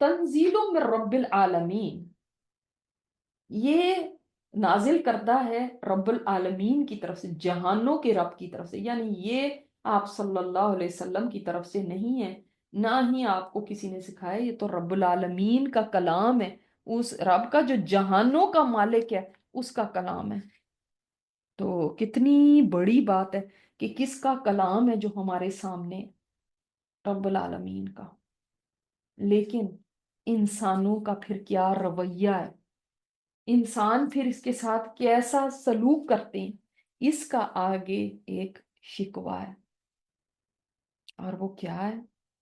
تنزیل من رب العالمین، یہ نازل کرتا ہے رب العالمین کی طرف سے، جہانوں کے رب کی طرف سے، یعنی یہ آپ صلی اللہ علیہ وسلم کی طرف سے نہیں ہے، نہ ہی آپ کو کسی نے سکھایا، یہ تو رب العالمین کا کلام ہے، اس رب کا جو جہانوں کا مالک ہے اس کا کلام ہے۔ تو کتنی بڑی بات ہے کہ کس کا کلام ہے جو ہمارے سامنے، رب العالمین کا۔ لیکن انسانوں کا پھر کیا رویہ ہے، انسان پھر اس کے ساتھ کیسا سلوک کرتے ہیں، اس کا آگے ایک شکوہ ہے، اور وہ کیا ہے؟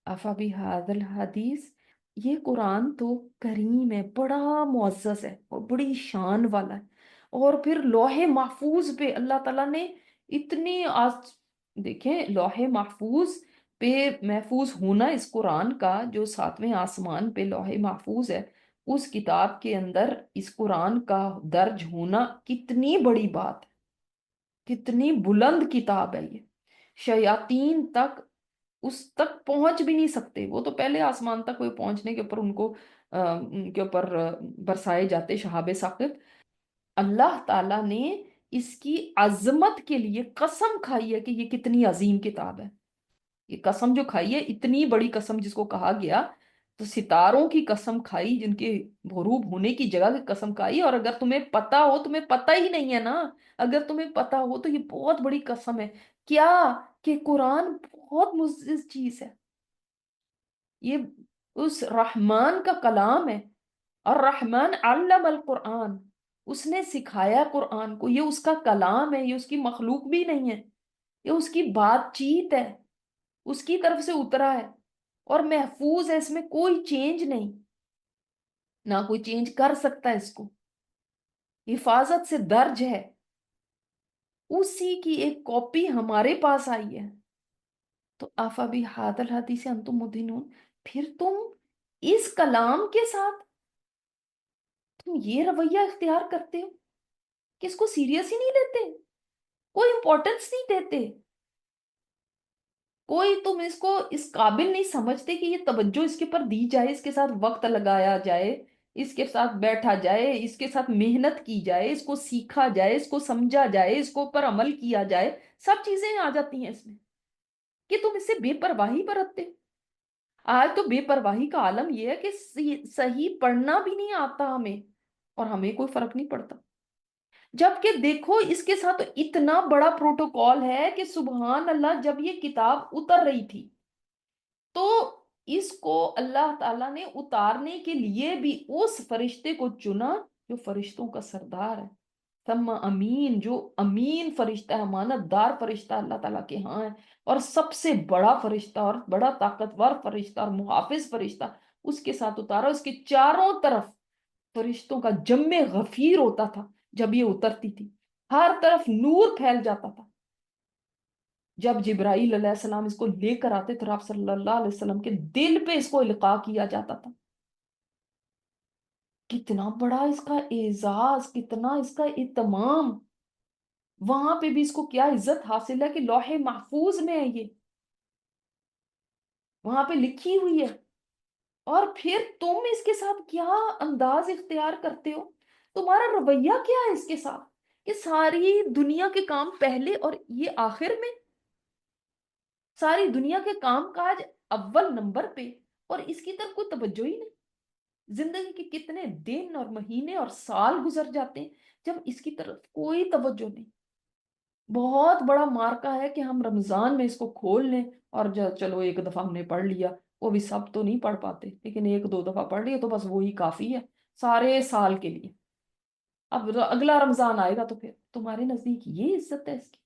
افبہذا الحدیث، یہ قرآن تو کریم ہے، بڑا معزز ہے اور بڑی شان والا ہے، اور پھر لوح محفوظ پہ اللہ تعالیٰ نے اتنی دیکھیں لوح محفوظ پہ محفوظ ہونا اس قرآن کا، جو ساتویں آسمان پہ لوح محفوظ ہے، اس کتاب کے اندر اس قرآن کا درج ہونا کتنی بڑی بات ہے، کتنی بلند کتاب ہے یہ، شیاطین تک اس تک پہنچ بھی نہیں سکتے، وہ تو پہلے آسمان تک کوئی پہنچنے کے اوپر ان کے اوپر برسائے جاتے شہاب ثاقب۔ اللہ تعالیٰ نے اس کی عظمت کے لیے قسم کھائی ہے کہ یہ کتنی عظیم کتاب ہے، یہ قسم جو کھائی ہے، اتنی بڑی قسم جس کو کہا گیا، تو ستاروں کی قسم کھائی، جن کے غروب ہونے کی جگہ کی قسم کھائی، اور اگر تمہیں پتا ہو، تمہیں پتا ہی نہیں ہے نا، اگر تمہیں پتا ہو تو یہ بہت بڑی قسم ہے، کیا کہ قرآن بہت معزز چیز ہے، یہ اس رحمان کا کلام ہے، اور رحمان علم القرآن، اس نے سکھایا قرآن کو، یہ اس کا کلام ہے، یہ اس کی مخلوق بھی نہیں ہے، یہ اس کی بات چیت ہے، اس کی طرف سے اترا ہے، اور محفوظ ہے، اس میں کوئی چینج نہیں، نہ کوئی چینج کر سکتا ہے اس کو، حفاظت سے درج ہے، اسی کی ایک کاپی ہمارے پاس آئی ہے۔ تو افبہذا الحدیث انتم مدہنون، پھر تم اس کلام کے ساتھ تم یہ رویہ اختیار کرتے ہو کہ اس کو سیریس ہی نہیں لیتے، کوئی امپورٹنس نہیں دیتے، کوئی تم اس کو اس قابل نہیں سمجھتے کہ یہ توجہ اس کے پر دی جائے، اس کے ساتھ وقت لگایا جائے، اس کے ساتھ بیٹھا جائے، اس کے ساتھ محنت کی جائے، اس کو سیکھا جائے، اس کو سمجھا جائے، اس کو پر عمل کیا جائے، سب چیزیں آ جاتی ہیں اس میں، کہ تم اس سے بے پرواہی برتتے ہو۔ آج تو بے پرواہی کا عالم یہ ہے کہ صحیح پڑھنا بھی نہیں آتا ہمیں، اور ہمیں کوئی فرق نہیں پڑتا، جبکہ دیکھو اس کے ساتھ اتنا بڑا پروٹوکول ہے کہ سبحان اللہ، جب یہ کتاب اتر رہی تھی تو اس کو اللہ تعالیٰ نے اتارنے کے لیے بھی اس فرشتے کو چنا جو فرشتوں کا سردار ہے، ثم امین، جو امین فرشتہ ہے، امانت دار فرشتہ اللہ تعالیٰ کے ہاں ہے، اور سب سے بڑا فرشتہ اور بڑا طاقتور فرشتہ اور محافظ فرشتہ اس کے ساتھ اتارا، اس کے چاروں طرف فرشتوں کا جم غفیر ہوتا تھا جب یہ اترتی تھی، ہر طرف نور پھیل جاتا تھا، جب جبرائیل علیہ السلام اس کو لے کر آتے تو آپ صلی اللہ علیہ وسلم کے دل پہ اس کو القاء کیا جاتا تھا، کتنا بڑا اس کا اعزاز، کتنا اس کا اہتمام، وہاں پہ بھی اس کو کیا عزت حاصل ہے کہ لوح محفوظ میں ہے، یہ وہاں پہ لکھی ہوئی ہے، اور پھر تم اس کے ساتھ کیا انداز اختیار کرتے ہو، تمہارا رویہ کیا ہے اس کے ساتھ، کہ ساری دنیا کے کام پہلے اور یہ آخر میں، ساری دنیا کے کام کاج اول نمبر پہ، اور اس کی طرف کوئی توجہ ہی نہیں، زندگی کے کتنے دن اور مہینے اور سال گزر جاتے ہیں جب اس کی طرف کوئی توجہ نہیں۔ بہت بڑا مارکا ہے کہ ہم رمضان میں اس کو کھول لیں اور چلو ایک دفعہ ہم نے پڑھ لیا، وہ بھی سب تو نہیں پڑھ پاتے، لیکن ایک دو دفعہ پڑھ لیا تو بس وہی کافی ہے سارے سال کے لیے، اب اگلا رمضان آئے گا تو پھر تمہارے نزدیک یہ عزت ہے اس کی،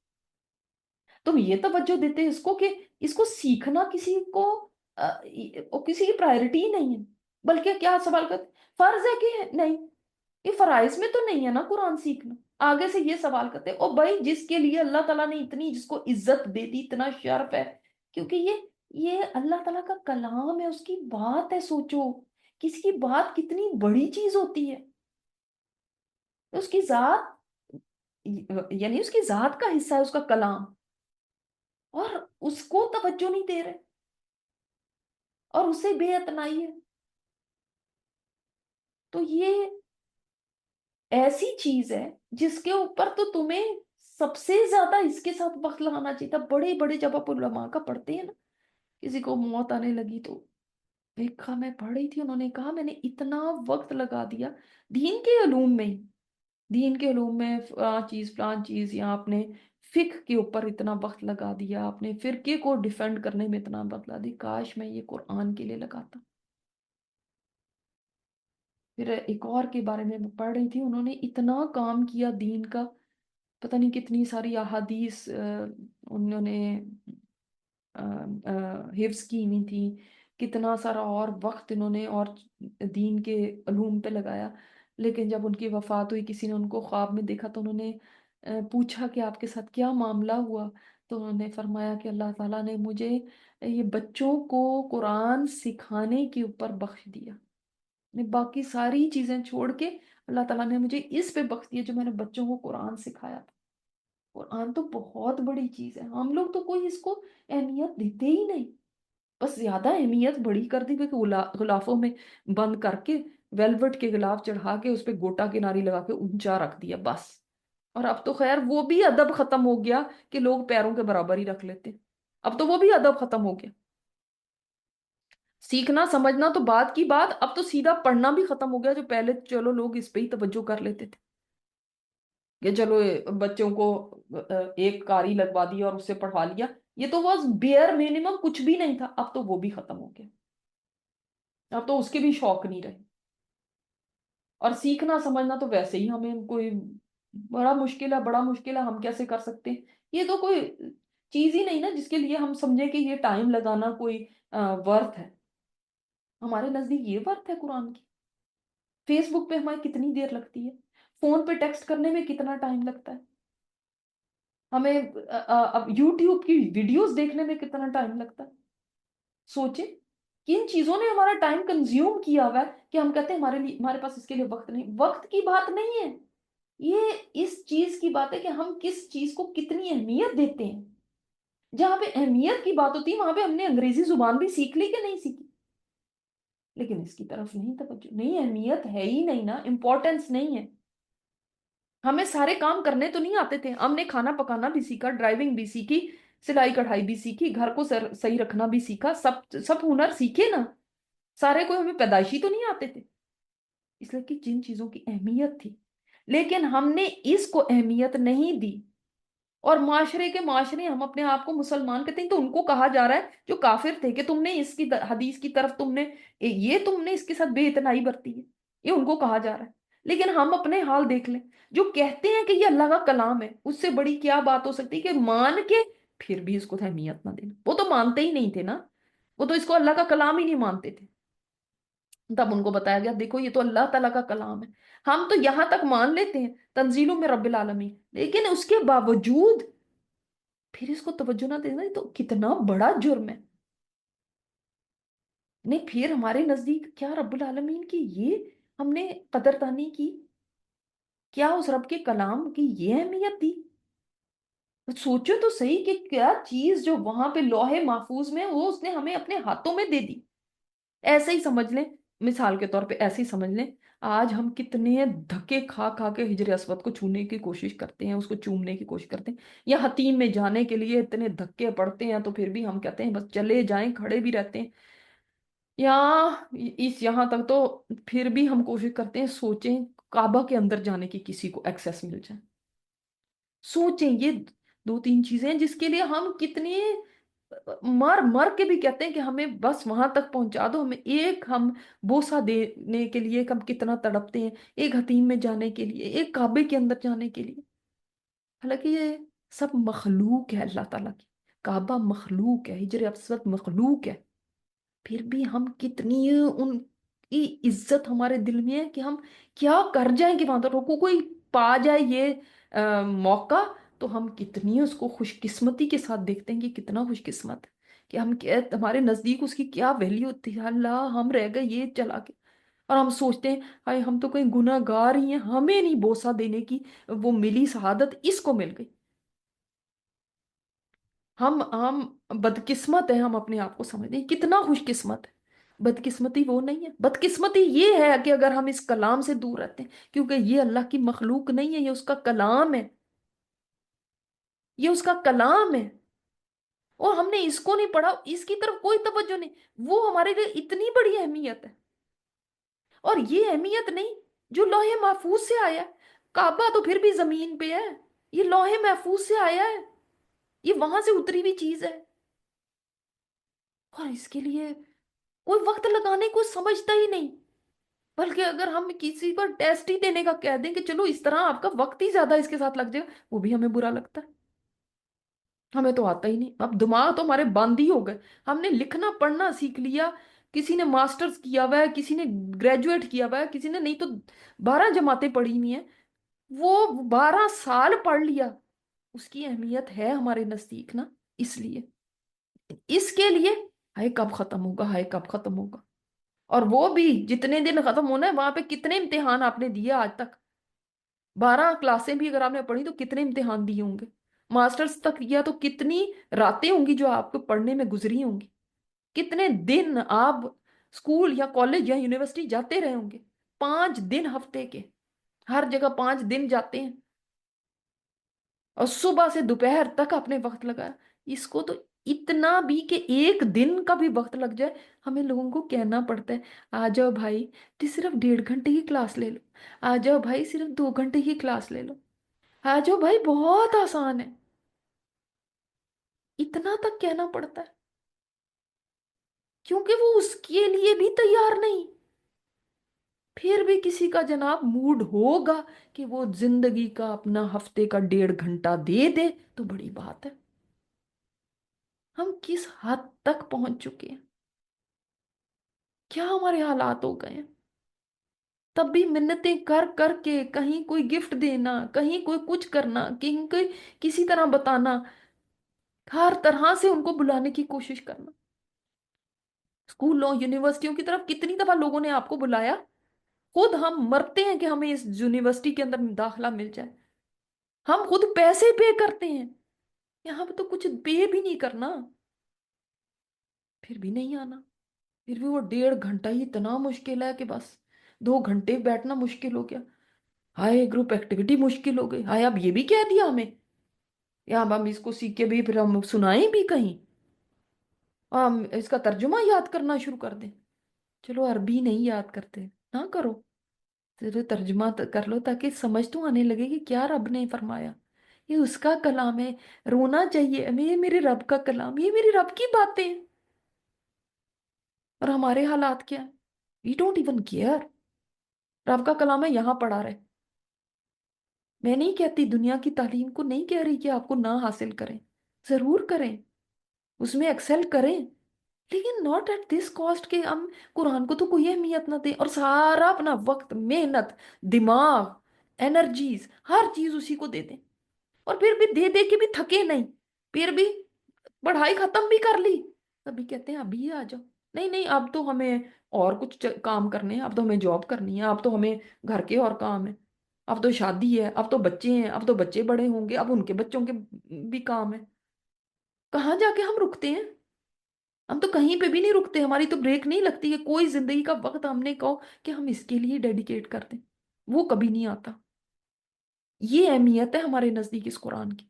تم یہ توجہ دیتے اس کو کہ اس کو سیکھنا کسی کو کسی کی پرائرٹی ہی نہیں ہے، بلکہ کیا سوال کرتے فرض ہے کہ نہیں، یہ فرائض میں تو نہیں ہے نا قرآن سیکھنا، آگے سے یہ سوال کرتے او بھائی، جس کے لیے اللہ تعالیٰ نے اتنی جس کو عزت دے دی، اتنا شرف ہے، کیونکہ یہ اللہ تعالیٰ کا کلام ہے، اس کی بات ہے، سوچو کسی کی بات کتنی بڑی چیز ہوتی ہے، اس کی ذات، یعنی اس کی ذات کا حصہ ہے اس کا کلام، اور اس کو توجہ نہیں دے رہے، اور اسے بے اعتنائی ہے، تو یہ ایسی چیز ہے جس کے اوپر تو تمہیں سب سے زیادہ اس کے ساتھ وقت لگانا چاہیے تھا. بڑے بڑے جب آپ علماء کا پڑھتے ہیں نا، کسی کو موت آنے لگی تو دیکھا، میں پڑھ رہی تھی، انہوں نے کہا میں نے اتنا وقت لگا دیا دین کے علوم میں ہی، دین کے علوم میں فلان چیز، یا آپ نے فقہ کے اوپر اتنا وقت لگا دیا، آپ نے فرقے کو ڈیفینڈ کرنے میں اتنا وقت لگا دیا، کاش میں یہ قرآن کے لیے لگاتا. پھر ایک اور کے بارے میں پڑھ رہی تھی، انہوں نے اتنا کام کیا دین کا، پتہ نہیں کتنی ساری احادیث انہوں نے حفظ کی ہوئی تھی، کتنا سارا اور وقت انہوں نے اور دین کے علوم پہ لگایا. لیکن جب ان کی وفات ہوئی، کسی نے ان کو خواب میں دیکھا تو انہوں نے پوچھا کہ آپ کے ساتھ کیا معاملہ ہوا؟ تو انہوں نے فرمایا کہ اللہ تعالیٰ نے مجھے یہ بچوں کو قرآن سکھانے کے اوپر بخش دیا، باقی ساری چیزیں چھوڑ کے اللہ تعالیٰ نے مجھے اس پہ بخش دیا جو میں نے بچوں کو قرآن سکھایا تھا. قرآن تو بہت بڑی چیز ہے، ہم لوگ تو کوئی اس کو اہمیت دیتے ہی نہیں. بس زیادہ اہمیت بڑی کر دی کہ غلافوں میں بند کر کے ویلوٹ کے غلاف چڑھا کے اس پہ گوٹا کناری لگا کے اونچا رکھ دیا بس. اور اب تو خیر وہ بھی ادب ختم ہو گیا کہ لوگ پیروں کے برابر ہی رکھ لیتے. اب تو وہ بھی ادب ختم ہو گیا. سیکھنا سمجھنا تو بات کی بات، اب تو سیدھا پڑھنا بھی ختم ہو گیا، جو پہلے چلو لوگ اس پہ ہی توجہ کر لیتے تھے کہ چلو بچوں کو ایک قاری لگوا دیا اور اس سے پڑھا لیا. یہ تو بس بیئر منیمم کچھ بھی نہیں تھا، اب تو وہ بھی ختم ہو گیا. اب تو اس کے بھی شوق نہیں رہے. اور سیکھنا سمجھنا تو ویسے ہی ہمیں کوئی بڑا مشکل ہے، بڑا مشکل ہے، ہم کیسے کر سکتے ہیں؟ یہ تو کوئی چیز ہی نہیں نا جس کے لیے ہم سمجھے کہ یہ ٹائم لگانا کوئی ورتھ ہے. ہمارے نزدیک یہ ورتھ ہے قرآن کی. فیس بک پہ ہمیں کتنی دیر لگتی ہے، فون پہ ٹیکسٹ کرنے میں کتنا ٹائم لگتا ہے، ہمیں اب یوٹیوب کی ویڈیوز دیکھنے میں کتنا ٹائم لگتا ہے. سوچیں کن چیزوں نے ہمارا ٹائم کنزیوم کیا ہوا ہے کہ ہم کہتے ہیں ہمارے پاس اس کے لیے وقت نہیں. وقت کی بات نہیں ہے، یہ اس چیز کی بات ہے کہ ہم کس چیز کو کتنی اہمیت دیتے ہیں. جہاں پہ اہمیت کی بات ہوتی ہے وہاں پہ ہم نے انگریزی زبان بھی سیکھ لی کہ نہیں سیکھی، لیکن اس کی طرف نہیں توجہ، نہیں، اہمیت ہے ہی نہیں نا، امپورٹنس نہیں ہے. ہمیں سارے کام کرنے تو نہیں آتے تھے، ہم نے کھانا پکانا بھی سیکھا، ڈرائیونگ بھی سیکھی، سلائی کڑھائی بھی سیکھی، گھر کو صحیح رکھنا بھی سیکھا، سب ہنر سیکھے نا. سارے کوئی ہمیں پیدائشی تو نہیں آتے تھے، اس لیے کہ جن چیزوں کی اہمیت تھی لیکن ہم نے اس کو اہمیت نہیں دی. اور معاشرے ہم اپنے آپ کو مسلمان کہتے ہیں تو ان کو کہا جا رہا ہے جو کافر تھے کہ تم نے اس کی حدیث کی طرف تم نے اس کے ساتھ بے اتنائی برتی ہے، یہ ان کو کہا جا رہا ہے. لیکن ہم اپنے حال دیکھ لیں، جو کہتے ہیں کہ یہ اللہ کا کلام ہے، اس سے بڑی کیا بات ہو سکتی کہ مان کے پھر بھی اس کو اہمیت نہ دینا. وہ تو مانتے ہی نہیں تھے نا، وہ تو اس کو اللہ کا کلام ہی نہیں مانتے تھے. تب ان کو بتایا گیا دیکھو یہ تو اللہ تعالیٰ کا کلام ہے. ہم تو یہاں تک مان لیتے ہیں تنزیل میں رب العالمین، لیکن اس کے باوجود پھر اس کو توجہ نہ دینا تو کتنا بڑا جرم ہے. نہیں، پھر ہمارے نزدیک کیا رب العالمین کی یہ ہم نے قدردانی کی؟ کیا اس رب کے کلام کی یہ اہمیت دی؟ سوچو تو صحیح کہ کیا چیز جو وہاں پہ لوح محفوظ میں وہ اس نے ہمیں اپنے ہاتھوں میں دے دی. ایسے ہی سمجھ لیں، مثال کے طور پہ ایسے ہی سمجھ لیں، آج ہم کتنے دھکے کھا کھا کے حجر اسود کو چھونے کی کوشش کرتے ہیں، اس کو چومنے کی کوشش کرتے ہیں، یا حتیم میں جانے کے لیے اتنے دھکے پڑتے ہیں تو پھر بھی ہم کہتے ہیں بس چلے جائیں، کھڑے بھی رہتے ہیں. یا یہاں تک تو پھر بھی ہم کوشش کرتے ہیں، سوچیں کعبہ کے اندر جانے کی کسی کو ایکسیس مل جائے. سوچیں یہ دو تین چیزیں ہیں جس کے لیے ہم کتنے مر مر کے بھی کہتے ہیں کہ ہمیں بس وہاں تک پہنچا دو، ہم بوسہ دینے کے لیے ہم کتنا تڑپتے ہیں، ایک حتیم میں جانے کے لیے، ایک کعبے کے اندر جانے کے لیے. حالانکہ یہ سب مخلوق ہے اللہ تعالیٰ کی، کعبہ مخلوق ہے، حجر اسود مخلوق ہے، پھر بھی ہم کتنی ان کی عزت ہمارے دل میں ہے کہ ہم کیا کر جائیں کہ وہاں تک کوئی پا جائے یہ موقع تو ہم کتنی اس کو خوش قسمتی کے ساتھ دیکھتے ہیں کہ کتنا خوش قسمت ہے کہ ہمارے نزدیک اس کی کیا ویلیو ہوتی ہے. اللہ ہم رہ گئے یہ چلا کے، اور ہم سوچتے ہیں ہائے ہم تو کوئی گناہ گار ہی ہیں، ہمیں نہیں بوسہ دینے کی وہ ملی سعادت، اس کو مل گئی. ہم بدقسمت ہیں، ہم اپنے آپ کو سمجھتے ہیں کتنا خوش قسمت ہے. بدقسمتی وہ نہیں ہے، بدقسمتی یہ ہے کہ اگر ہم اس کلام سے دور رہتے ہیں، کیونکہ یہ اللہ کی مخلوق نہیں ہے، یہ اس کا کلام ہے، یہ اس کا کلام ہے، اور ہم نے اس کو نہیں پڑھا، اس کی طرف کوئی توجہ نہیں، وہ ہمارے لیے اتنی بڑی اہمیت ہے۔ اور یہ اہمیت نہیں جو لوح محفوظ سے آیا ہے، کعبہ تو پھر بھی زمین پہ ہے، یہ لوح محفوظ سے آیا ہے، یہ وہاں سے اتری ہوئی چیز ہے، اور اس کے لیے کوئی وقت لگانے کو سمجھتا ہی نہیں۔ بلکہ اگر ہم کسی پر ٹیسٹ ہی دینے کا کہہ دیں کہ چلو اس طرح آپ کا وقت ہی زیادہ اس کے ساتھ لگ جائے، وہ بھی ہمیں برا لگتا ہے، ہمیں تو آتا ہی نہیں، اب دماغ تو ہمارے بند ہی ہو گئے، ہم نے لکھنا پڑھنا سیکھ لیا، کسی نے ماسٹرز کیا ہوا ہے، کسی نے گریجویٹ کیا ہوا ہے، کسی نے نہیں تو 12 جماعتیں پڑھی ہوئی ہیں، وہ 12 سال پڑھ لیا، اس کی اہمیت ہے ہمارے نزدیک نا، اس لیے، اس کے لیے ہائے کب ختم ہوگا، ہائے کب ختم ہوگا، اور وہ بھی جتنے دن ختم ہونا ہے وہاں پہ کتنے امتحان آپ نے دیے آج تک، 12 کلاسیں بھی اگر آپ نے پڑھی تو کتنے امتحان دیے ہوں گے، ماسٹرز تک کیا تو کتنی راتیں ہوں گی جو آپ کو پڑھنے میں گزری ہوں گی، کتنے دن آپ اسکول یا کالج یا یونیورسٹی جاتے رہے ہوں گے، 5 دن ہفتے کے، ہر جگہ 5 دن جاتے ہیں، اور صبح سے دوپہر تک اپنے وقت لگایا، اس کو تو اتنا بھی کہ ایک دن کا بھی وقت لگ جائے ہمیں لوگوں کو کہنا پڑتا ہے آ جاؤ بھائی، صرف 1.5 گھنٹے کی کلاس لے لو، آ جاؤ بھائی صرف 2 گھنٹے کی کلاس لے لو، آ جاؤ بھائی بہت آسان ہے، اتنا تک کہنا پڑتا ہے، کیونکہ وہ اس کے لیے بھی تیار نہیں، پھر بھی کسی کا جناب موڈ ہوگا کہ وہ زندگی کا اپنا ہفتے کا 1.5 گھنٹہ دے دے تو بڑی بات ہے، ہم کس حد تک پہنچ چکے ہیں، کیا ہمارے حالات ہو گئے ہیں، تب بھی منتیں کر کر کے کہیں کوئی گفٹ دینا، کہیں کوئی کچھ کرنا، کہیں کوئی کسی طرح بتانا، ہر طرح سے ان کو بلانے کی کوشش کرنا، اسکولوں یونیورسٹیوں کی طرف کتنی دفعہ لوگوں نے آپ کو بلایا، خود ہم مرتے ہیں کہ ہمیں اس یونیورسٹی کے اندر داخلہ مل جائے، ہم خود پیسے پے کرتے ہیں، یہاں پہ تو کچھ پے بھی نہیں کرنا، پھر بھی نہیں آنا، پھر بھی وہ 1.5 گھنٹہ ہی اتنا مشکل ہے کہ بس 2 گھنٹے بیٹھنا مشکل ہو گیا، ہائے گروپ ایکٹیویٹی مشکل ہو گئی، ہائے اب یہ بھی کہہ دیا ہمیں، یا اب ہم اس کو سیکھ کے بھی پھر ہم سنائیں بھی کہیں، ہم اس کا ترجمہ یاد کرنا شروع کر دیں، چلو عربی نہیں یاد کرتے نہ کرو، صرف ترجمہ کر لو تاکہ سمجھ تو آنے لگے کہ کیا رب نے فرمایا، یہ اس کا کلام ہے، رونا چاہیے یہ میرے رب کا کلام، یہ میرے رب کی باتیں ہیں، اور ہمارے حالات کیا وی ڈونٹ ایون کیئر، رب کا کلام ہے یہاں پڑھا رہے، میں نہیں کہتی دنیا کی تعلیم کو نہیں کہہ رہی کہ آپ کو نہ حاصل کریں، ضرور کریں، اس میں ایکسل کریں، لیکن ناٹ ایٹ دس کاسٹ کہ ہم قرآن کو تو کوئی اہمیت نہ دیں اور سارا اپنا وقت، محنت، دماغ، انرجیز، ہر چیز اسی کو دے دیں، اور پھر بھی دے دے کے بھی تھکے نہیں، پھر بھی پڑھائی ختم بھی کر لی، تبھی کہتے ہیں ابھی آ جاؤ، نہیں نہیں اب تو ہمیں اور کچھ کام کرنے ہیں، اب تو ہمیں جاب کرنی ہے، اب تو ہمیں گھر کے اور کام ہے، اب تو شادی ہے، اب تو بچے ہیں، اب تو بچے بڑے ہوں گے، اب ان کے بچوں کے بھی کام ہے، کہاں جا کے ہم رکتے ہیں، ہم تو کہیں پہ بھی نہیں رکتے، ہماری تو بریک نہیں لگتی کہ کوئی زندگی کا وقت ہم نے کہو کہ ہم اس کے لیے ڈیڈیکیٹ کر دیں، وہ کبھی نہیں آتا، یہ اہمیت ہے ہمارے نزدیک اس قرآن کی،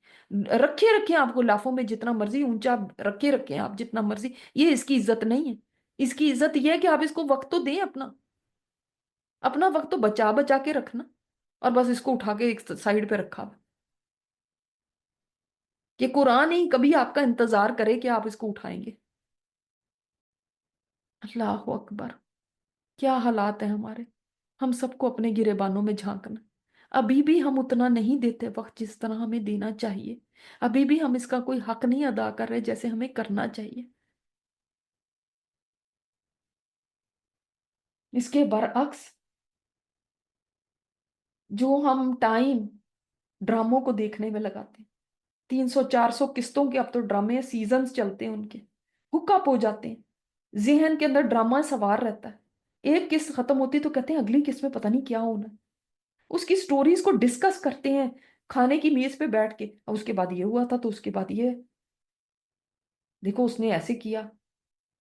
رکھے رکھیں آپ کو لافوں میں جتنا مرضی اونچا رکھے رکھیں آپ جتنا مرضی، یہ اس کی عزت نہیں ہے، اس کی عزت یہ ہے کہ آپ اس کو وقت تو دیں، اپنا اپنا وقت تو بچا بچا کے رکھنا، اور بس اس کو اٹھا کے ایک سائڈ پہ رکھا ہوا کہ قرآن ہی کبھی آپ کا انتظار کرے کہ آپ اس کو اٹھائیں گے، اللہ اکبر، کیا حالات ہیں ہمارے، ہم سب کو اپنے گریبانوں میں جھانکنا، ابھی بھی ہم اتنا نہیں دیتے وقت جس طرح ہمیں دینا چاہیے، ابھی بھی ہم اس کا کوئی حق نہیں ادا کر رہے جیسے ہمیں کرنا چاہیے، اس کے برعکس جو ہم ٹائم ڈراموں کو دیکھنے میں لگاتے ہیں، 300 400 قسطوں کے اب تو ڈرامے سیزنز چلتے ہیں ان کے، ہک اپ ہو جاتے ہیں، ذہن کے اندر ڈرامہ سوار رہتا ہے، ایک قسط ختم ہوتی تو کہتے ہیں اگلی قسط میں پتہ نہیں کیا ہونا ہے، اس کی سٹوریز کو ڈسکس کرتے ہیں کھانے کی میز پہ بیٹھ کے، اور اس کے بعد یہ ہوا تھا تو اس کے بعد یہ دیکھو اس نے ایسے کیا،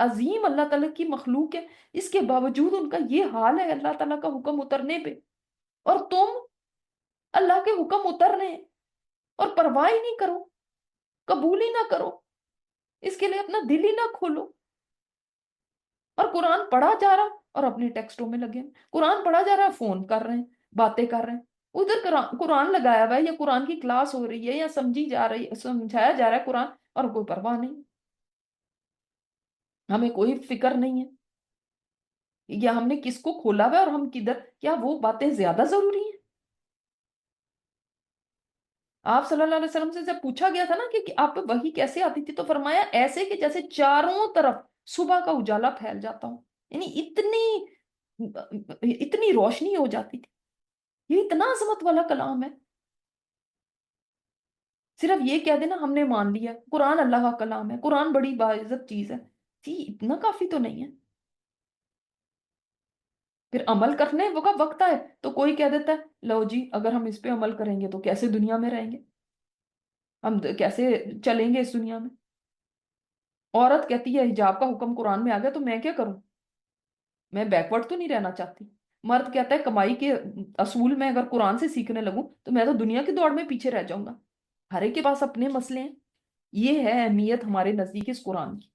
عظیم اللہ تعالیٰ کی مخلوق ہے، اس کے باوجود ان کا یہ حال ہے اللہ تعالیٰ کا حکم اترنے پہ، اور تم اللہ کے حکم اتر رہے ہیں اور پرواہ ہی نہیں کرو، قبول ہی نہ کرو، اس کے لیے اپنا دل ہی نہ کھولو، اور قرآن پڑھا جا رہا اور اپنے ٹیکسٹوں میں لگے ہیں، قرآن پڑھا جا رہا ہے فون کر رہے ہیں، باتیں کر رہے ہیں، ادھر قرآن لگایا ہوا ہے یا قرآن کی کلاس ہو رہی ہے یا سمجھی جا رہی سمجھایا جا رہا ہے قرآن، اور کوئی پرواہ نہیں، ہمیں کوئی فکر نہیں ہے، یا ہم نے کس کو کھولا ہوا ہے اور ہم کدھر، کیا وہ باتیں زیادہ ضروری ہیں؟ آپ صلی اللہ علیہ وسلم سے جب پوچھا گیا تھا نا کہ آپ پہ وحی کیسے آتی تھی، تو فرمایا ایسے کہ جیسے چاروں طرف صبح کا اجالا پھیل جاتا ہوں، یعنی اتنی روشنی ہو جاتی تھی، یہ اتنا عظمت والا کلام ہے، صرف یہ کہہ دینا ہم نے مان لیا قرآن اللہ کا کلام ہے، قرآن بڑی باعزت چیز ہے، جی اتنا کافی تو نہیں ہے، پھر عمل کرنے وہ کا وقت آئے تو کوئی کہہ دیتا ہے لو جی اگر ہم اس پہ عمل کریں گے تو کیسے دنیا میں رہیں گے، ہم کیسے چلیں گے اس دنیا میں، عورت کہتی ہے حجاب کا حکم قرآن میں آ گیا تو میں کیا کروں، میں بیکورڈ تو نہیں رہنا چاہتی، مرد کہتا ہے کمائی کے اصول میں اگر قرآن سے سیکھنے لگوں تو میں تو دنیا کی دوڑ میں پیچھے رہ جاؤں گا، ہر ایک کے پاس اپنے مسئلے ہیں، یہ ہے اہمیت ہمارے نزدیک اس قرآن کی۔